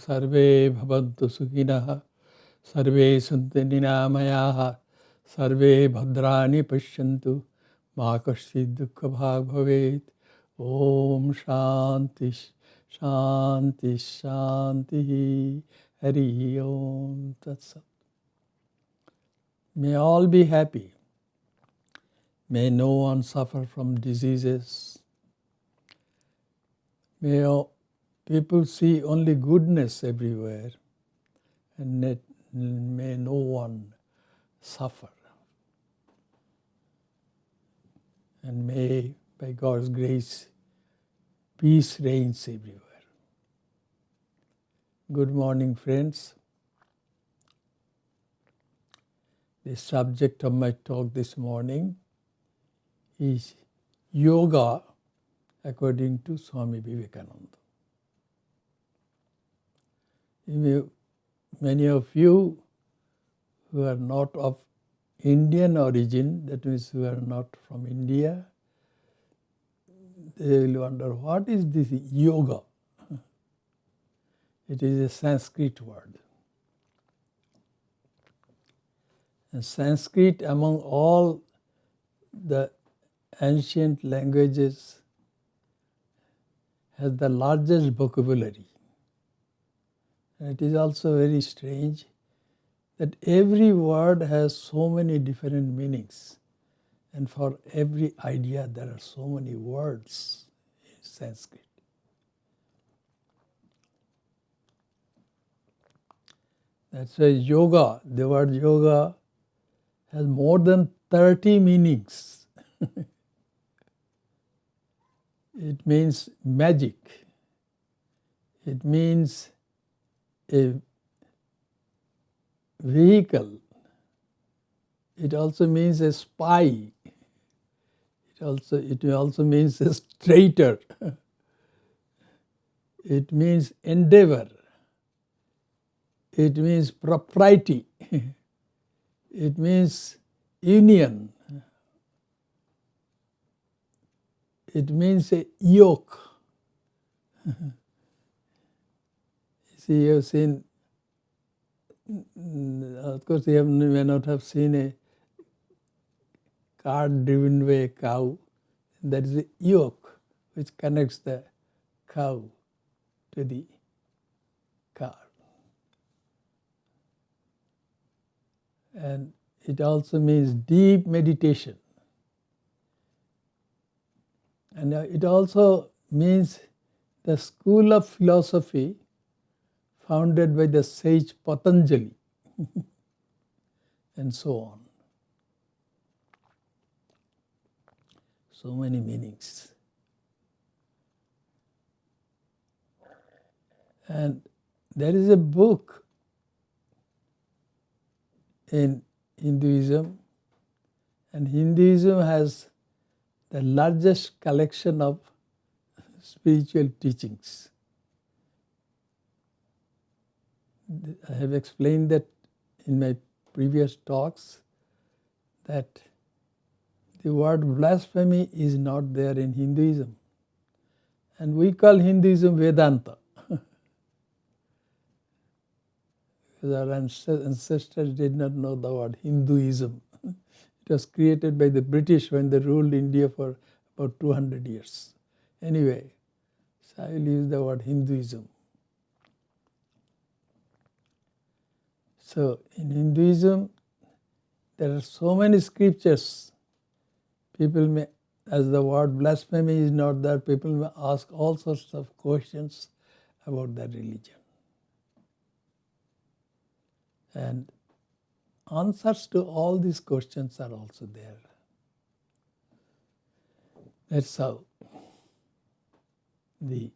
Sarve bhavantu sukhinah, sarve santu niramayah, sarve bhadrani pashyantu, ma kaschid dukkha bhag bhavet. Om Shanti Shanti Shanti. Hari Om Tat Sat. May all be happy. May no one suffer from diseases. May people see only goodness everywhere, and may no one suffer. And may, by God's grace, peace reigns everywhere. Good morning, friends. The subject of my talk this morning is yoga according to Swami Vivekananda. Many of you who are not of Indian origin, that means who are not from India, they will wonder, what is this yoga? It is a Sanskrit word. And Sanskrit, among all the ancient languages, has the largest vocabulary. And it is also very strange that every word has so many different meanings. And for every idea there are so many words in Sanskrit. That's why yoga, the word yoga, has more than 30 meanings. It means magic. It means a vehicle. It also means a spy. It also means a traitor. It means endeavor. It means propriety. It means union. It means a yoke. See, you have seen, of course you may not have seen a cart driven by a cow. That is a yoke which connects the cow to the car. And it also means deep meditation. And it also means the school of philosophy founded by the sage Patanjali, and so on. So many meanings. And there is a book in Hinduism, and Hinduism has the largest collection of spiritual teachings. I have explained that in my previous talks, that the word blasphemy is not there in Hinduism. And we call Hinduism Vedanta. Because our ancestors did not know the word Hinduism. It was created by the British when they ruled India for about 200 years. Anyway, so I will use the word Hinduism. So in Hinduism, there are so many scriptures. People may, as the word blasphemy is not there, people may ask all sorts of questions about that religion. And answers to all these questions are also there. That's how the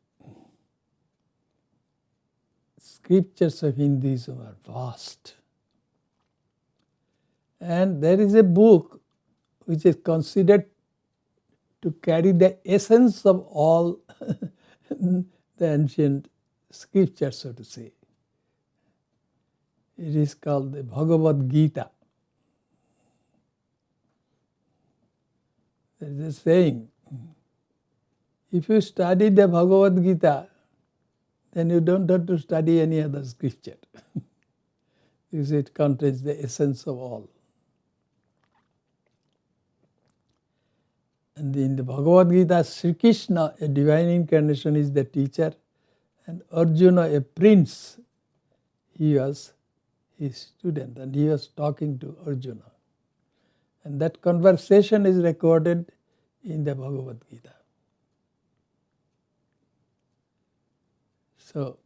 scriptures of Hinduism are vast. And there is a book which is considered to carry the essence of all the ancient scriptures, so to say. It is called the Bhagavad Gita. There is a saying, if you study the Bhagavad Gita, then you don't have to study any other scripture. Because it contains the essence of all. And in the Bhagavad Gita, Sri Krishna, a divine incarnation, is the teacher, and Arjuna, a prince, he was his student, and he was talking to Arjuna. And that conversation is recorded in the Bhagavad Gita. So,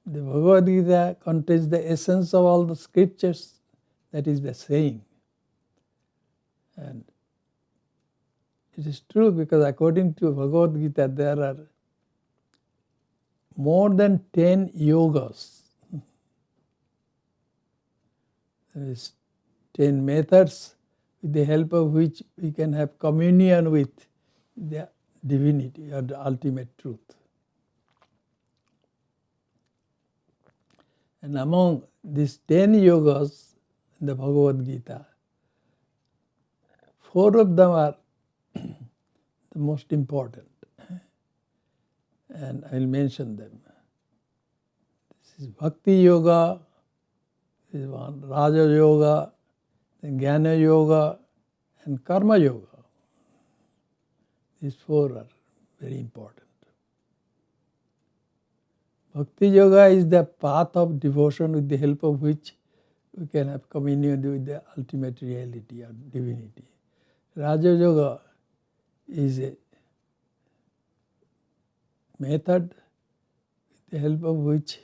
the Bhagavad Gita contains the essence of all the scriptures, that is the saying. And it is true because according to Bhagavad Gita, there are more than 10 yogas. There is 10 methods with the help of which we can have communion with the divinity or the ultimate truth. And among these 10 yogas in the Bhagavad Gita, 4 of them are the most important. And I will mention them. This is Bhakti Yoga, this is one, Raja Yoga, then Jnana Yoga, and Karma Yoga. These 4 are very important. Bhakti Yoga is the path of devotion with the help of which we can have communion with the ultimate reality or divinity. Raja Yoga is a method with the help of which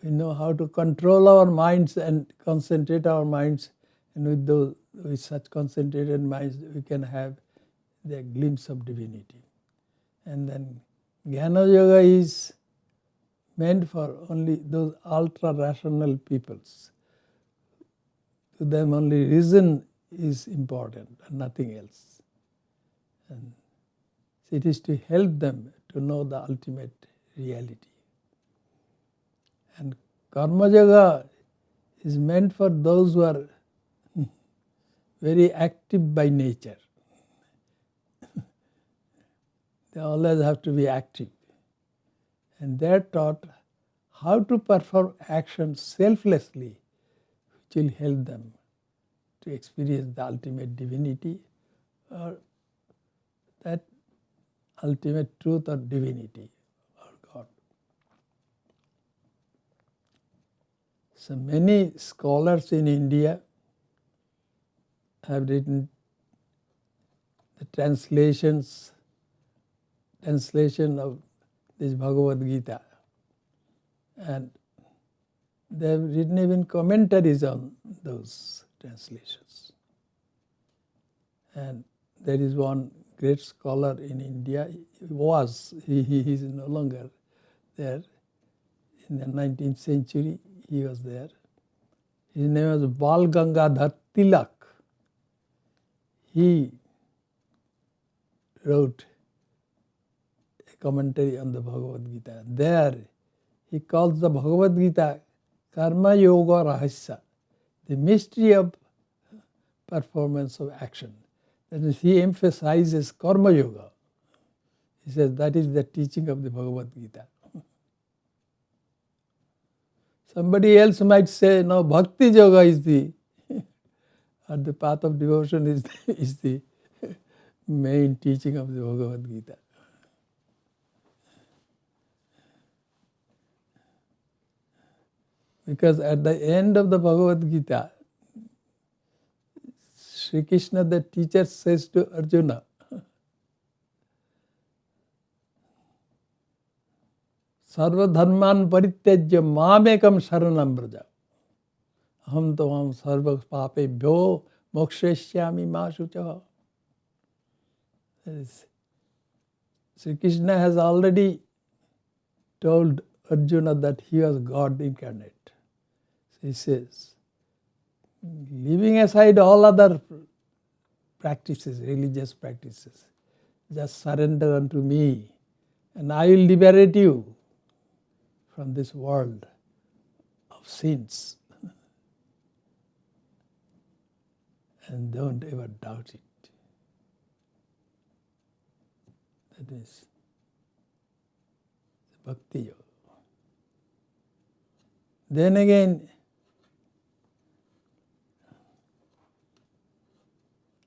we know how to control our minds and concentrate our minds, and with such concentrated minds we can have the glimpse of divinity. And then Jnana Yoga is meant for only those ultra-rational peoples. To them only reason is important and nothing else. And it is to help them to know the ultimate reality. And Karma Yoga is meant for those who are very active by nature. They always have to be active. And they are taught how to perform actions selflessly, which will help them to experience the ultimate divinity or that ultimate truth or divinity or God. So many scholars in India have written the translation of this Bhagavad Gita, and they have written even commentaries on those translations. And there is one great scholar in India, he is no longer there. In the 19th century he was there. His name was Bal Gangadhar Tilak. He wrote a commentary on the Bhagavad Gita. There he calls the Bhagavad Gita Karma Yoga Rahasya, the mystery of performance of action. That is, he emphasizes Karma Yoga. He says that is the teaching of the Bhagavad Gita. Somebody else might say, no, Bhakti Yoga is the or the path of devotion is the main teaching of the Bhagavad Gita. Because at the end of the Bhagavad Gita, Sri Krishna, the teacher, says to Arjuna, Sarva dharman parityajya mamekam sharanam braja. Aham tavam sarva papebhyo moksheshyami ma shuchaha. Sri Krishna has already told Arjuna that he was God incarnate. So he says, leaving aside all other practices, religious practices, just surrender unto me and I will liberate you from this world of sins. And don't ever doubt it. That is, Bhakti Yoga. Then again,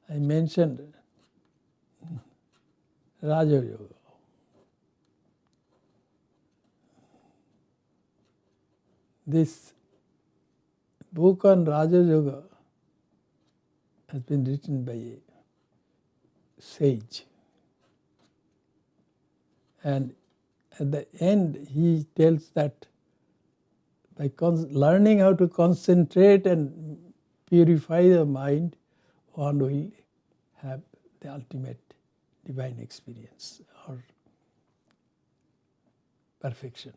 I mentioned Raja Yoga. This book on Raja Yoga has been written by a sage. And at the end, he tells that by learning how to concentrate and purify the mind, one will have the ultimate divine experience or perfection.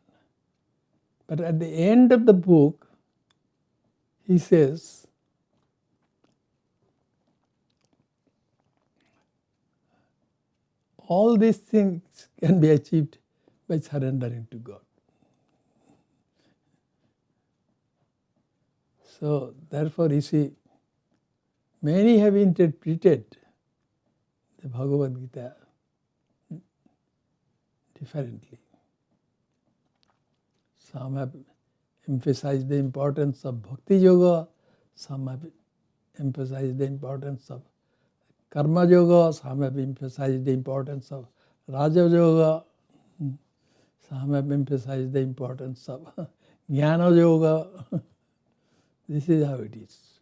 But at the end of the book, he says, all these things can be achieved by surrendering to God. So, therefore, you see, many have interpreted the Bhagavad Gita differently. Some have emphasized the importance of Bhakti Yoga, some have emphasized the importance of Karma Yoga, some have emphasized the importance of Raja Yoga, some have emphasized the importance of Jnana Yoga. This is how it is.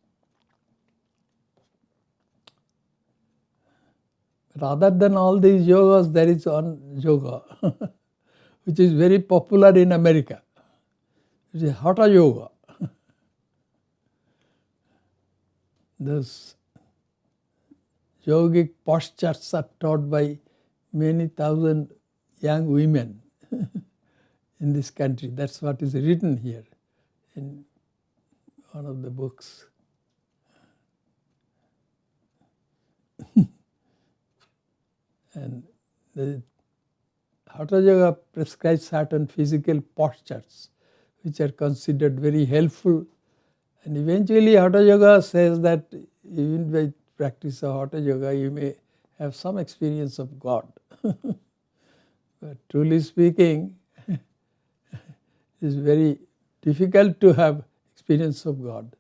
But other than all these yogas, there is one yoga which is very popular in America. It is Hatha Yoga. Those yogic postures are taught by many thousand young women in this country. That's what is written here in one of the books. And the Hatha Yoga prescribes certain physical postures which are considered very helpful. And eventually Hatha Yoga says that even by practice of Hatha Yoga you may have some experience of God. But truly speaking, it is very difficult to have experience of God,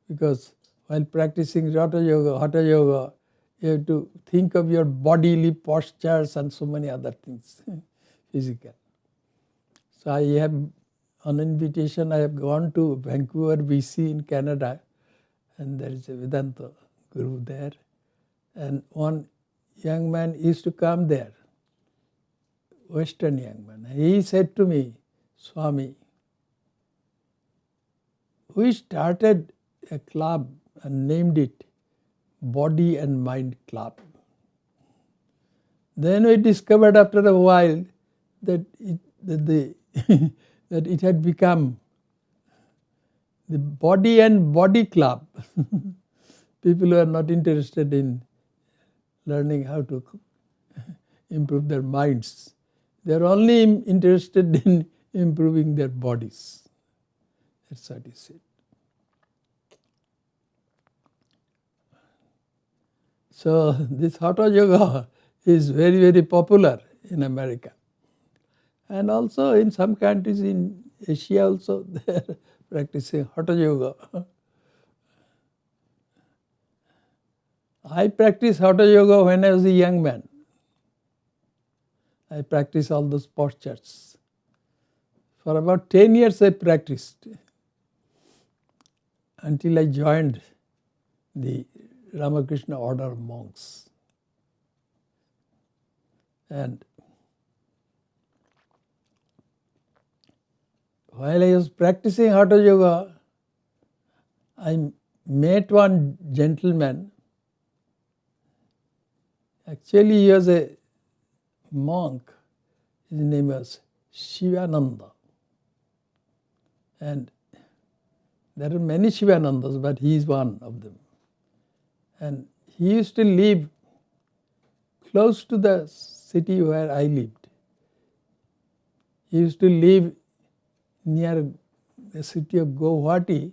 because while practicing Hatha Yoga, you have to think of your bodily postures and so many other things, physical. So I have, on invitation, I have gone to Vancouver, BC in Canada, and there is a Vedanta guru there. And one young man used to come there, Western young man. He said to me, Swami, we started a club and named it Body and Mind Club. Then we discovered after a while that it had become the Body and Body Club. People who are not interested in learning how to improve their minds. They are only interested in improving their bodies. That's what he said. So this Hatha Yoga is very, very popular in America. And also in some countries in Asia also they are practicing Hatha Yoga. I practiced Hatha Yoga when I was a young man. I practiced all those postures. For about 10 years I practiced until I joined the Ramakrishna Order of monks. And while I was practicing Hatha Yoga, I met one gentleman. Actually, he was a monk. His name was Shivananda. And there are many Shivanandas, but he is one of them. And he used to live close to the city where I lived. He used to live near the city of Guwahati.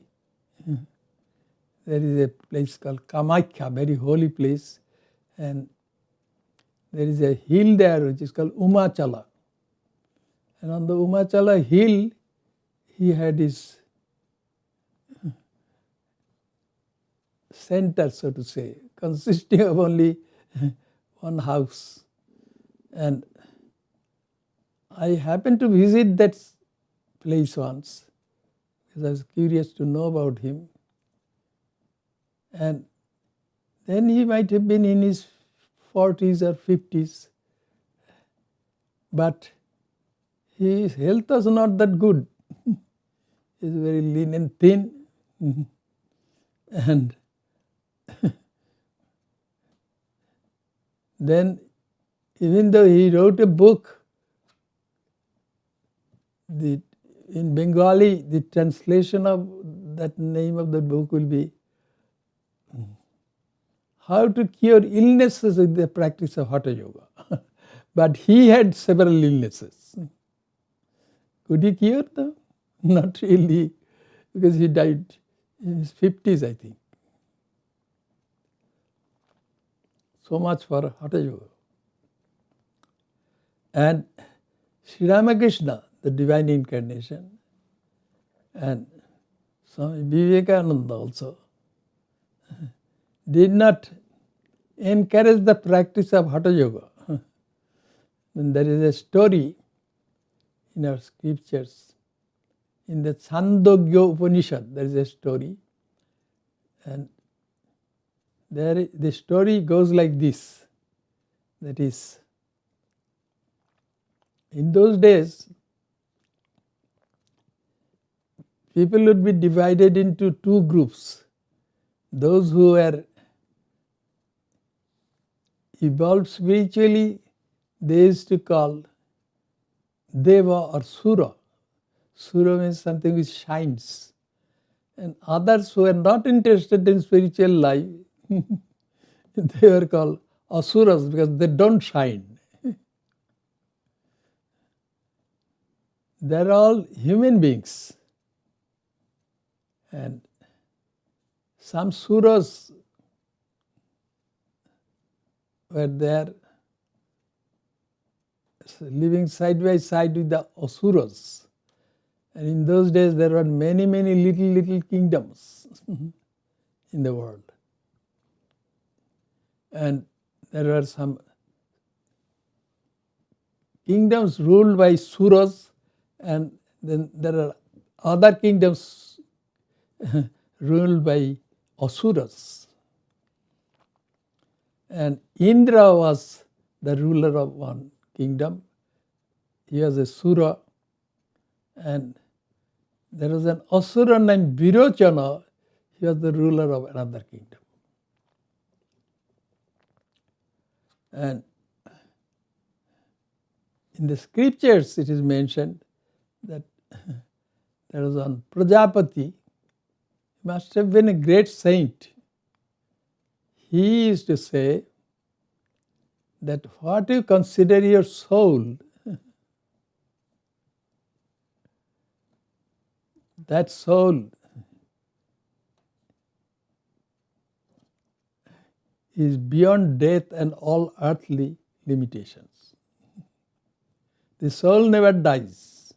There is a place called Kamakhya, very holy place. And there is a hill there which is called Umachala. And on the Umachala hill, he had his center, so to say, consisting of only one house. And I happened to visit that place once because I was curious to know about him. And then he might have been in his 40s or 50s, but his health was not that good. He was very lean and thin. And then, even though he wrote a book, in Bengali, the translation of that name of the book will be How to Cure Illnesses with the Practice of Hatha Yoga. But he had several illnesses. Could he cure them? Not really, because he died in his 50s, I think. So much for Hatha Yoga. And Sri Ramakrishna, the Divine Incarnation, and Swami Vivekananda also did not encourage the practice of Hatha Yoga. And there is a story in our scriptures. In the Chandogya Upanishad, there is a story. And the story goes like this. That is, in those days, people would be divided into two groups. Those who were evolved spiritually, they used to call Deva or Sura. Sura means something which shines. And others who are not interested in spiritual life, they were called Asuras because they don't shine. They're all human beings. And some Suras were there living side by side with the Asuras. And in those days there were many, many little kingdoms in the world. And there were some kingdoms ruled by Suras, and then there are other kingdoms ruled by Asuras. And Indra was the ruler of one kingdom. He was a Sura. And there was an Asura named Virochana. He was the ruler of another kingdom. And in the scriptures it is mentioned that there was one Prajapati. He must have been a great saint. He used to say that what you consider your soul, that soul is beyond death and all earthly limitations. The soul never dies.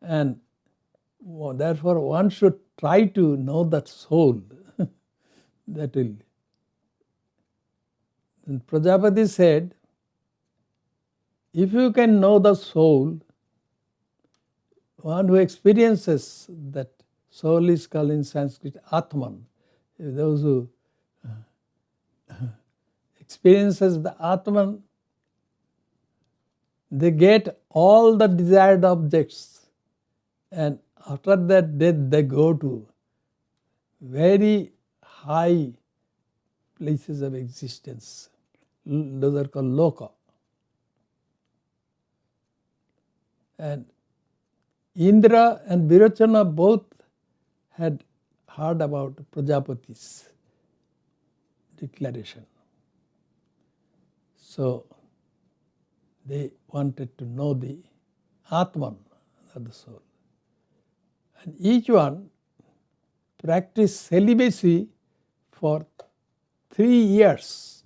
And therefore one should try to know that soul. That will. And Prajapati said, if you can know the soul, one who experiences that soul is called in Sanskrit Atman. Those who experiences the Atman, they get all the desired objects, and after that death they go to very high places of existence. Those are called loka. And Indra and Virochana both had heard about Prajapati's declaration. So they wanted to know the Atman of the soul. And each one practiced celibacy for 3 years,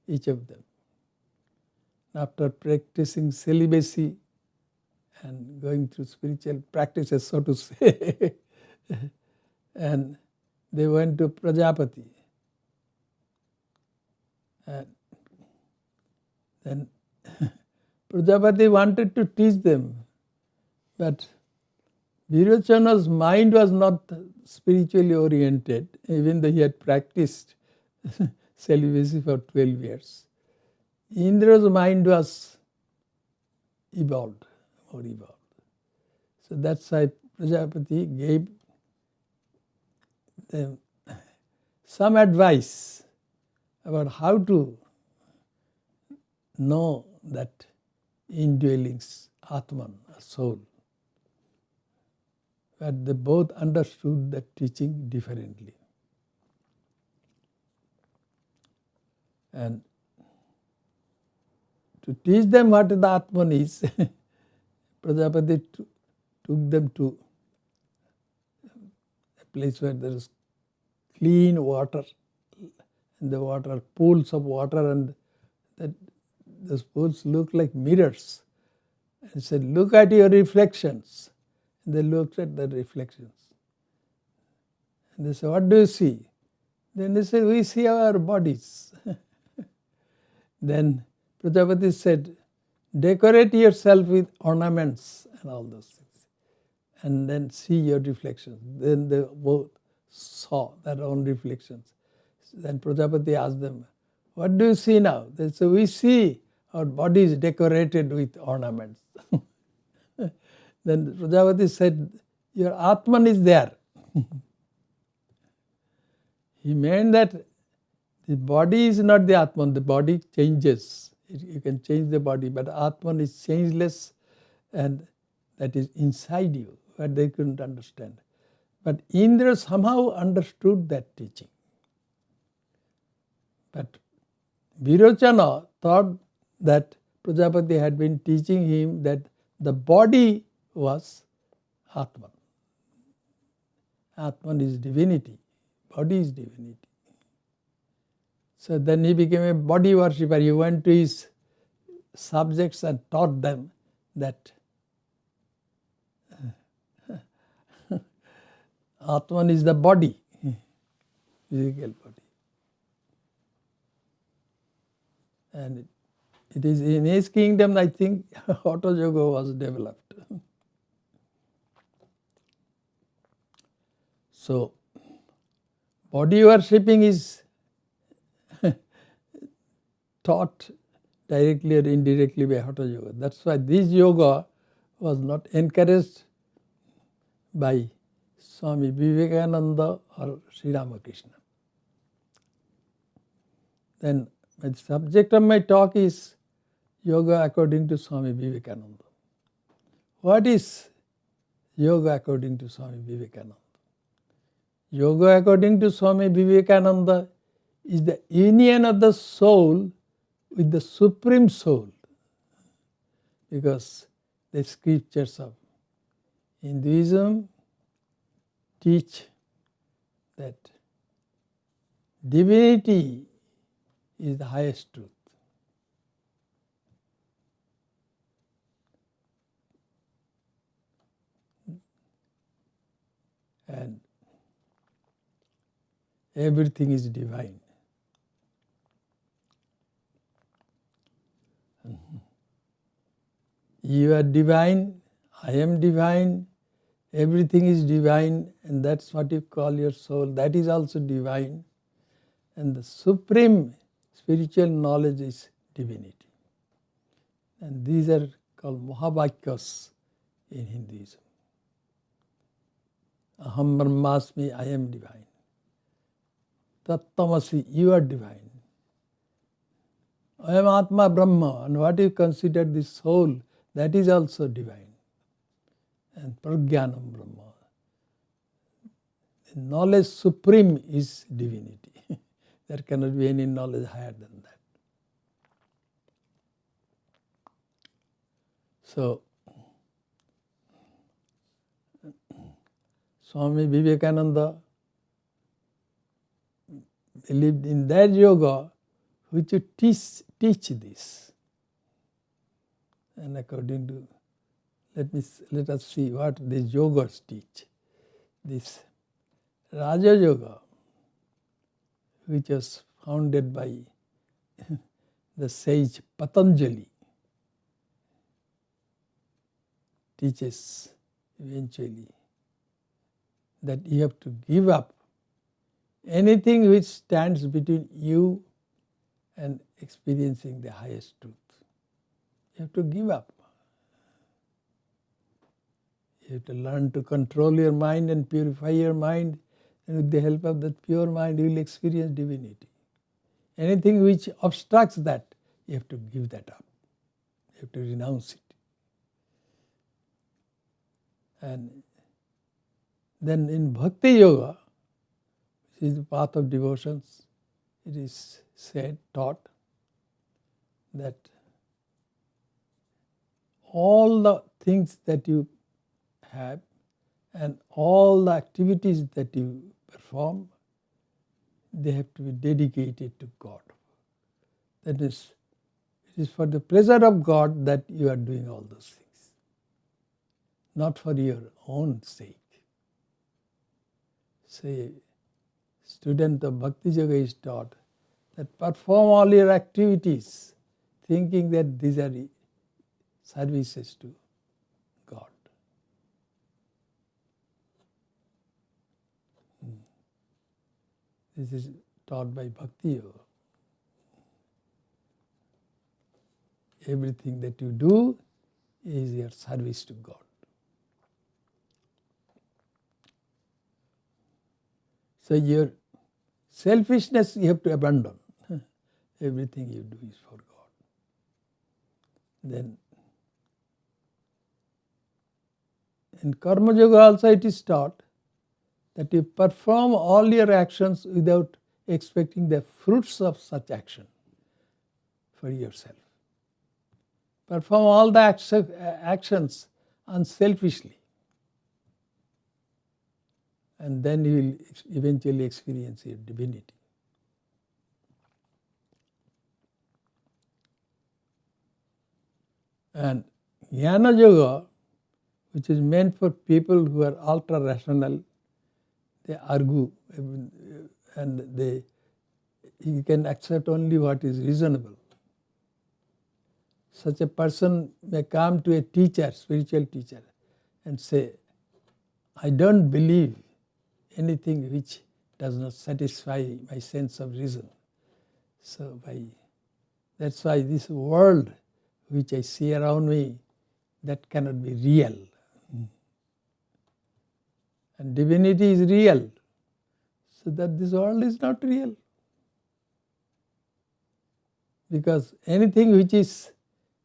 each of them. After practicing celibacy and going through spiritual practices, so to say, and they went to Prajapati. And then Prajapati wanted to teach them, but Virochana's mind was not spiritually oriented, even though he had practiced celibacy for 12 years. Indra's mind was evolved, more evolved. So that's why Prajapati gave them some advice about how to know that indwellings, Atman, a soul. But they both understood that teaching differently. And to teach them what the Atman is, Prajapati took them to a place where there is clean water, and the water, pools of water, and that those pools look like mirrors. And he said, look at your reflections. And they looked at the reflections. And they said, what do you see? Then they said, we see our bodies. Then Prajapati said, decorate yourself with ornaments and all those things, and then see your reflections. Then they both saw their own reflections. Then Prajapati asked them, what do you see now? They said, we see our bodies decorated with ornaments. Then Prajapati said, your Atman is there. He meant that the body is not the Atman, the body changes. You can change the body, but Atman is changeless, and that is inside you, but they couldn't understand. But Indra somehow understood that teaching. But Virochana thought that Prajapati had been teaching him that the body was Atman. Atman is divinity, body is divinity. So then he became a body worshipper. He went to his subjects and taught them that Atman is the body, physical body. And it is in his kingdom, I think, Hatha Yoga was developed. So, body worshipping is taught directly or indirectly by Hatha Yoga. That's why this yoga was not encouraged by Swami Vivekananda or Sri Ramakrishna. Then the subject of my talk is yoga according to Swami Vivekananda. What is yoga according to Swami Vivekananda? Yoga according to Swami Vivekananda is the union of the soul with the Supreme Soul, because the scriptures of Hinduism teach that divinity is the highest truth. And everything is divine. You are divine, I am divine, everything is divine, and that's what you call your soul. That is also divine. And the supreme spiritual knowledge is divinity. And these are called Mahabakyas in Hinduism. Aham Brahmasmi, I am divine. Tattamasi, you are divine. I am Atma Brahma, and what you consider the soul, that is also divine. And Prajnanam Brahma. The knowledge supreme is divinity. There cannot be any knowledge higher than that. So, Swami Vivekananda believed in that yoga which would teach this. And according to, let us see what these yogas teach. This Raja Yoga, which was founded by the sage Patanjali, teaches eventually that you have to give up anything which stands between you and experiencing the highest truth. You have to give up. You have to learn to control your mind and purify your mind, and with the help of that pure mind you will experience divinity. Anything which obstructs that, you have to give that up. You have to renounce it. And then in Bhakti Yoga, which is the path of devotions, it is said, taught, that all the things that you have and all the activities that you perform, they have to be dedicated to God. That is, it is for the pleasure of God that you are doing all those things, not for your own sake. Say, student of Bhakti Yoga is taught that perform all your activities thinking that these are services to God. This is taught by Bhakti Yoga. Everything that you do is your service to God. So your selfishness you have to abandon. Everything you do is for God. Then in Karma Yoga also it is taught that you perform all your actions without expecting the fruits of such action for yourself. Perform all the actions unselfishly, and then you will eventually experience your divinity. And Jnana Yoga, which is meant for people who are ultra-rational, they argue and you can accept only what is reasonable. Such a person may come to a teacher, spiritual teacher, and say, I don't believe anything which does not satisfy my sense of reason. So that's why this world which I see around me, that cannot be real. And divinity is real, so that this world is not real. Because anything which is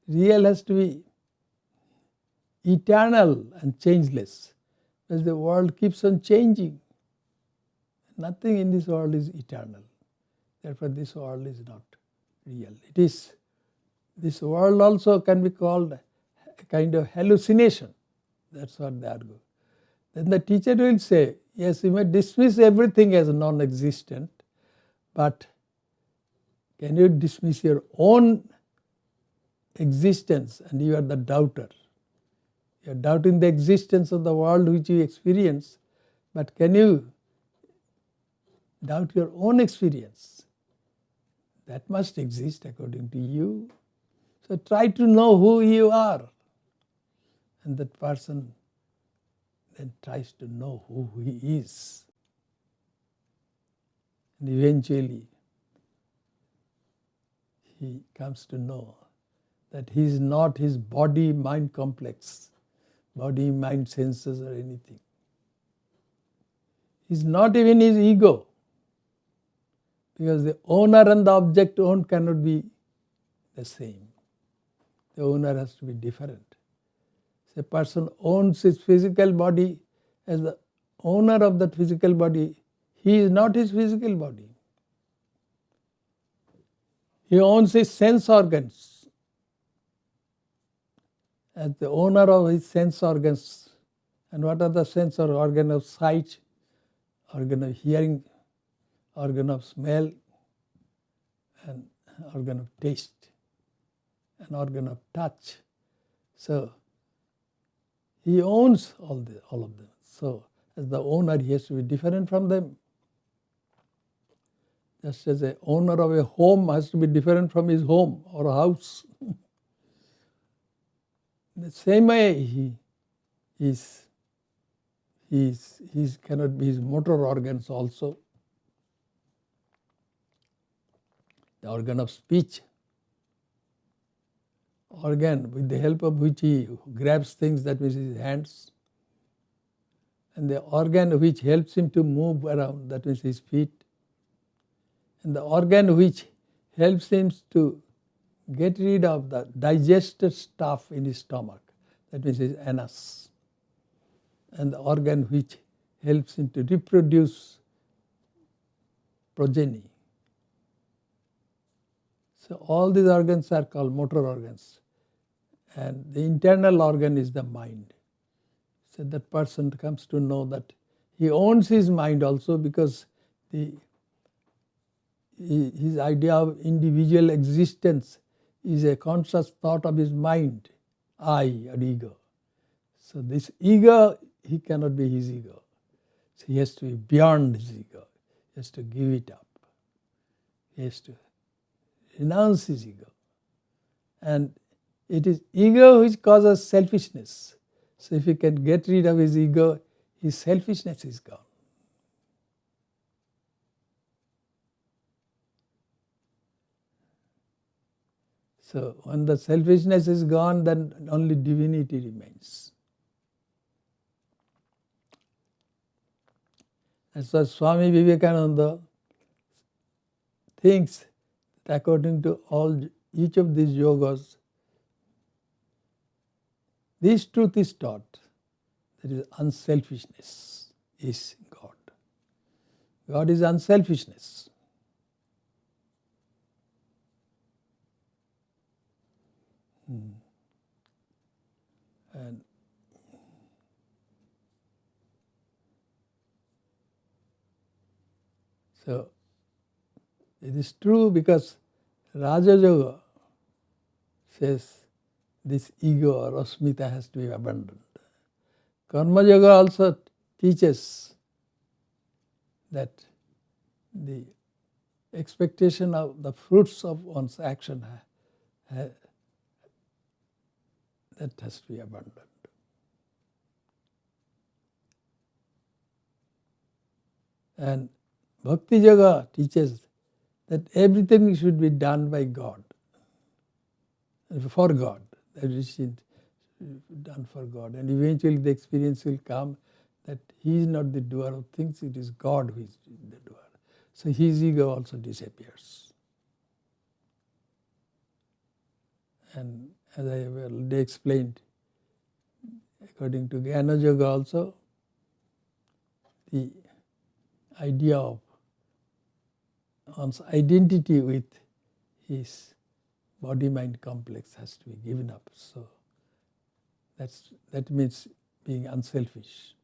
real has to be eternal and changeless, because the world keeps on changing. Nothing in this world is eternal. Therefore, this world is not real. This world also can be called a kind of hallucination. That's what they argue. Then the teacher will say, yes, you may dismiss everything as non-existent, but can you dismiss your own existence? And you are the doubter. You are doubting the existence of the world which you experience, but can you doubt your own experience? That must exist according to you. So try to know who you are. And that person then tries to know who he is. And eventually he comes to know that he is not his body-mind complex, body-mind senses or anything. He is not even his ego, because the owner and the object owned cannot be the same. The owner has to be different. So a person owns his physical body as the owner of that physical body. He is not his physical body. He owns his sense organs as the owner of his sense organs. And what are the sense or organ of sight, organ of hearing, organ of smell, and organ of taste, and organ of touch. So he owns all of them. So as the owner, he has to be different from them. Just as an owner of a home has to be different from his home or house. The same way he cannot be his motor organs also. The organ of speech, organ with the help of which he grabs things, that means his hands. And the organ which helps him to move around, that means his feet. And the organ which helps him to get rid of the digested stuff in his stomach, that means his anus. And the organ which helps him to reproduce progeny. So all these organs are called motor organs. And the internal organ is the mind. So that person comes to know that he owns his mind also, because his idea of individual existence is a conscious thought of his mind, I or ego. So this ego, he cannot be his ego. So he has to be beyond his ego. He has to give it up. He has to renounce his ego. And it is ego which causes selfishness. So if he can get rid of his ego, his selfishness is gone. So when the selfishness is gone, then only divinity remains. That's why Swami Vivekananda thinks that according to each of these yogas, this truth is taught, that is unselfishness is God. God is unselfishness. And so it is true, because Raja Yoga says this ego or asmita has to be abandoned. Karma Yoga also teaches that the expectation of the fruits of one's action that has to be abandoned. And Bhakti Yoga teaches that everything should be done by God, for God. That is done for God. And eventually the experience will come that he is not the doer of things, it is God who is the doer. So his ego also disappears. And as I have already explained, according to Jnana Yoga also, the idea of one's identity with his body-mind complex has to be given up. So that means being unselfish.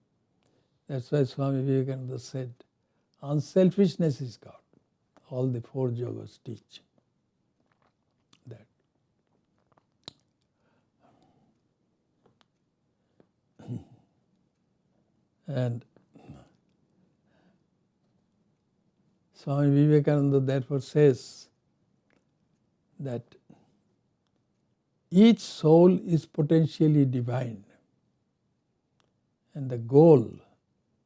That's why Swami Vivekananda said, unselfishness is God. All the four yogas teach that. And Swami Vivekananda therefore says that each soul is potentially divine, and the goal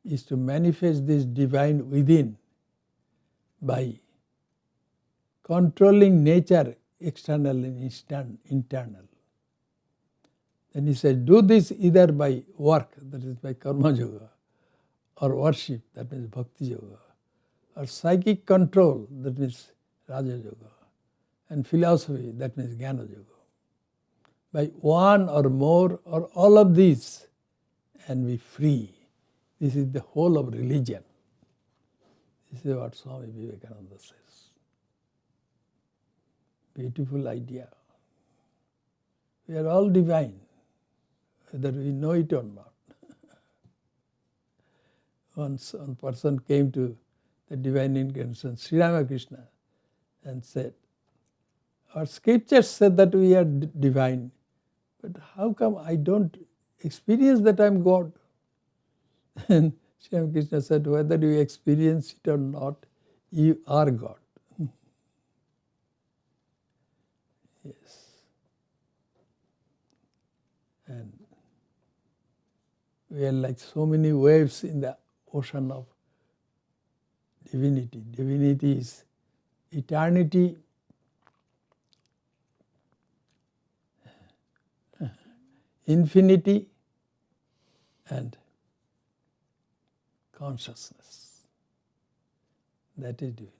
is to manifest this divine within by controlling nature, external and internal. Then he said, do this either by work, that is by karma yoga, or worship, that means bhakti yoga, or psychic control, that means raja yoga, and philosophy, that means jnana yoga. By one or more or all of these, and be free. This is the whole of religion. This is what Swami Vivekananda says. Beautiful idea. We are all divine, whether we know it or not. Once one person came to the divine incarnation, Sri Ramakrishna, and said, our scriptures said that we are divine, but how come I don't experience that I'm God? And Sri Ramakrishna said, whether you experience it or not, you are God. Yes. And we are like so many waves in the ocean of divinity. Divinity is eternity, infinity, and consciousness. That is divinity.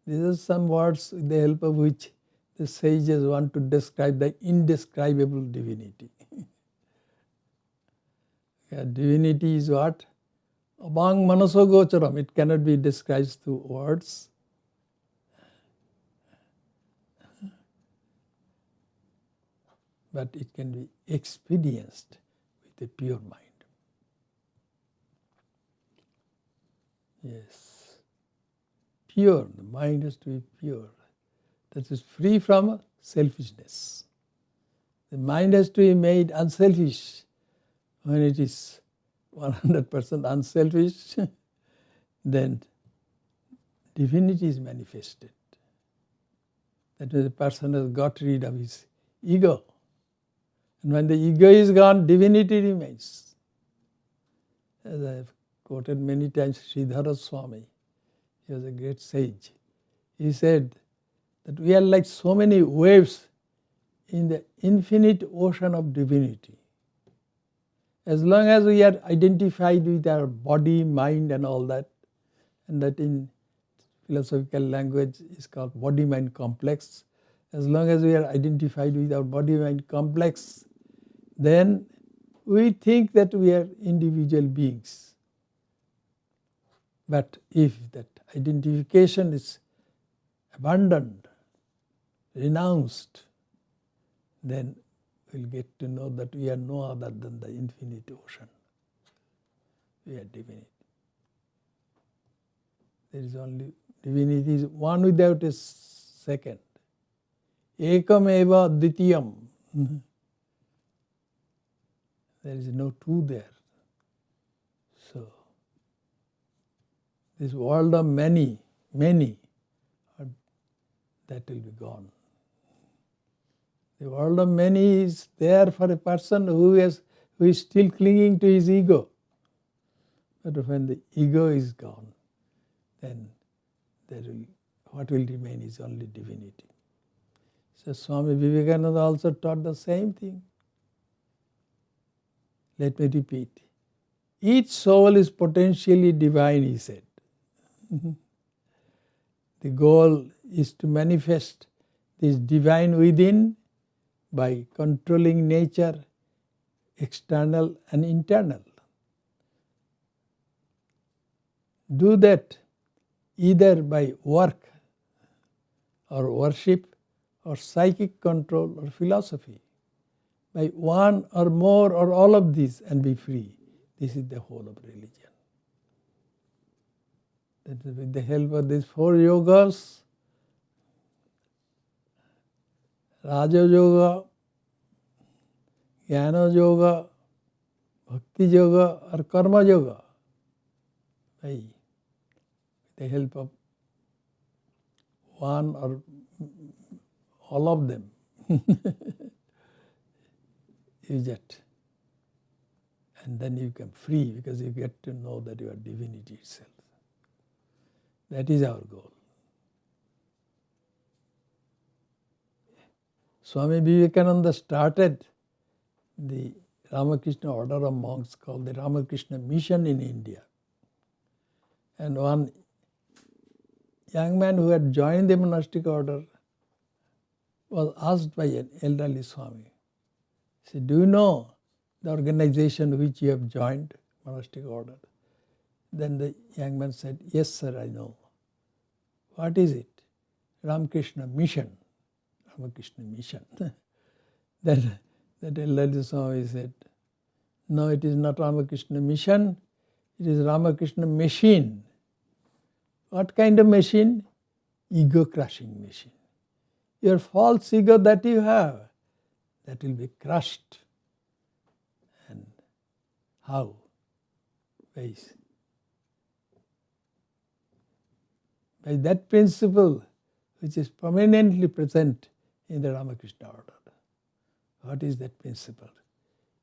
These are some words with the help of which the sages want to describe the indescribable divinity. Yeah, divinity is what? Abang manaso gocharam. It cannot be described through words. But it can be experienced with a pure mind. Yes. Pure. The mind has to be pure. That is free from selfishness. The mind has to be made unselfish. When it is 100% unselfish, then divinity is manifested. That means the person has got rid of his ego. And when the ego is gone, divinity remains. As I have quoted many times, Sridhara Swami, he was a great sage. He said that we are like so many waves in the infinite ocean of divinity. As long as we are identified with our body, mind and all that, and that in philosophical language is called body-mind complex, as long as we are identified with our body-mind complex, then we think that we are individual beings. But if that identification is abandoned, renounced, then we'll get to know that we are no other than the infinite ocean. We are divinity. There is only divinity is one without a second. Ekam eva dvitiyam. There is no two there. So, this world of many, that will be gone. The world of many is there for a person who is still clinging to his ego. But when the ego is gone, then what will remain is only divinity. So Swami Vivekananda also taught the same thing. Let me repeat. Each soul is potentially divine, he said. The goal is to manifest this divine within by controlling nature, external and internal. Do that either by work or worship or psychic control or philosophy. By one or more or all of these and be free. This is the whole of religion. That is with the help of these four yogas, Raja Yoga, Jnana Yoga, Bhakti Yoga or Karma Yoga. With the help of one or all of them. Use it. And then you become free because you get to know that you are divinity itself. That is our goal. Swami Vivekananda started the Ramakrishna Order of monks called the Ramakrishna Mission in India. And one young man who had joined the monastic order was asked by an elderly Swami, he said, do you know the organization which you have joined, monastic order? Then the young man said, yes sir, I know. What is it? Ramakrishna Mission. Ramakrishna Mission. Then that elderly Swami said, no, it is not Ramakrishna Mission, it is Ramakrishna Machine. What kind of machine? Ego crushing machine. Your false ego that you have, that will be crushed. And how? By that principle which is prominently present in the Ramakrishna Order. What is that principle?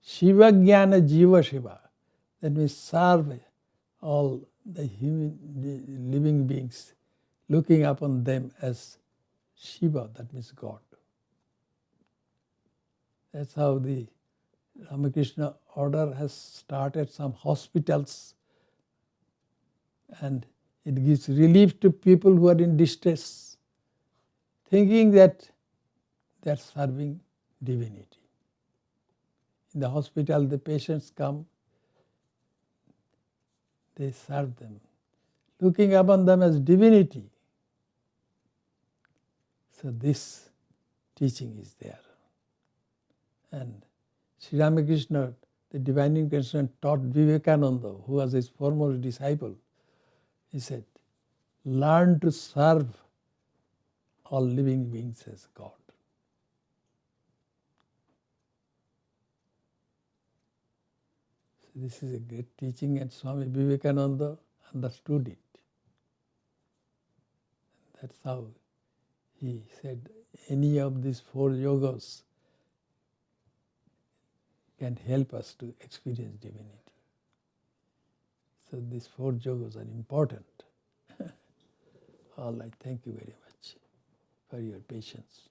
Shiva Jnana Jiva Shiva. That means serve all the living beings, looking upon them as Shiva, that means God. That's how the Ramakrishna Order has started some hospitals, and it gives relief to people who are in distress, thinking that they are serving divinity. In the hospital, the patients come, they serve them, looking upon them as divinity. So this teaching is there. And Sri Ramakrishna, the Divine Incarnation, taught Vivekananda, who was his foremost disciple. He said, learn to serve all living beings as God. So this is a great teaching, and Swami Vivekananda understood it. That's how he said any of these four yogas can help us to experience divinity. So these four yogas are important. All right, thank you very much for your patience.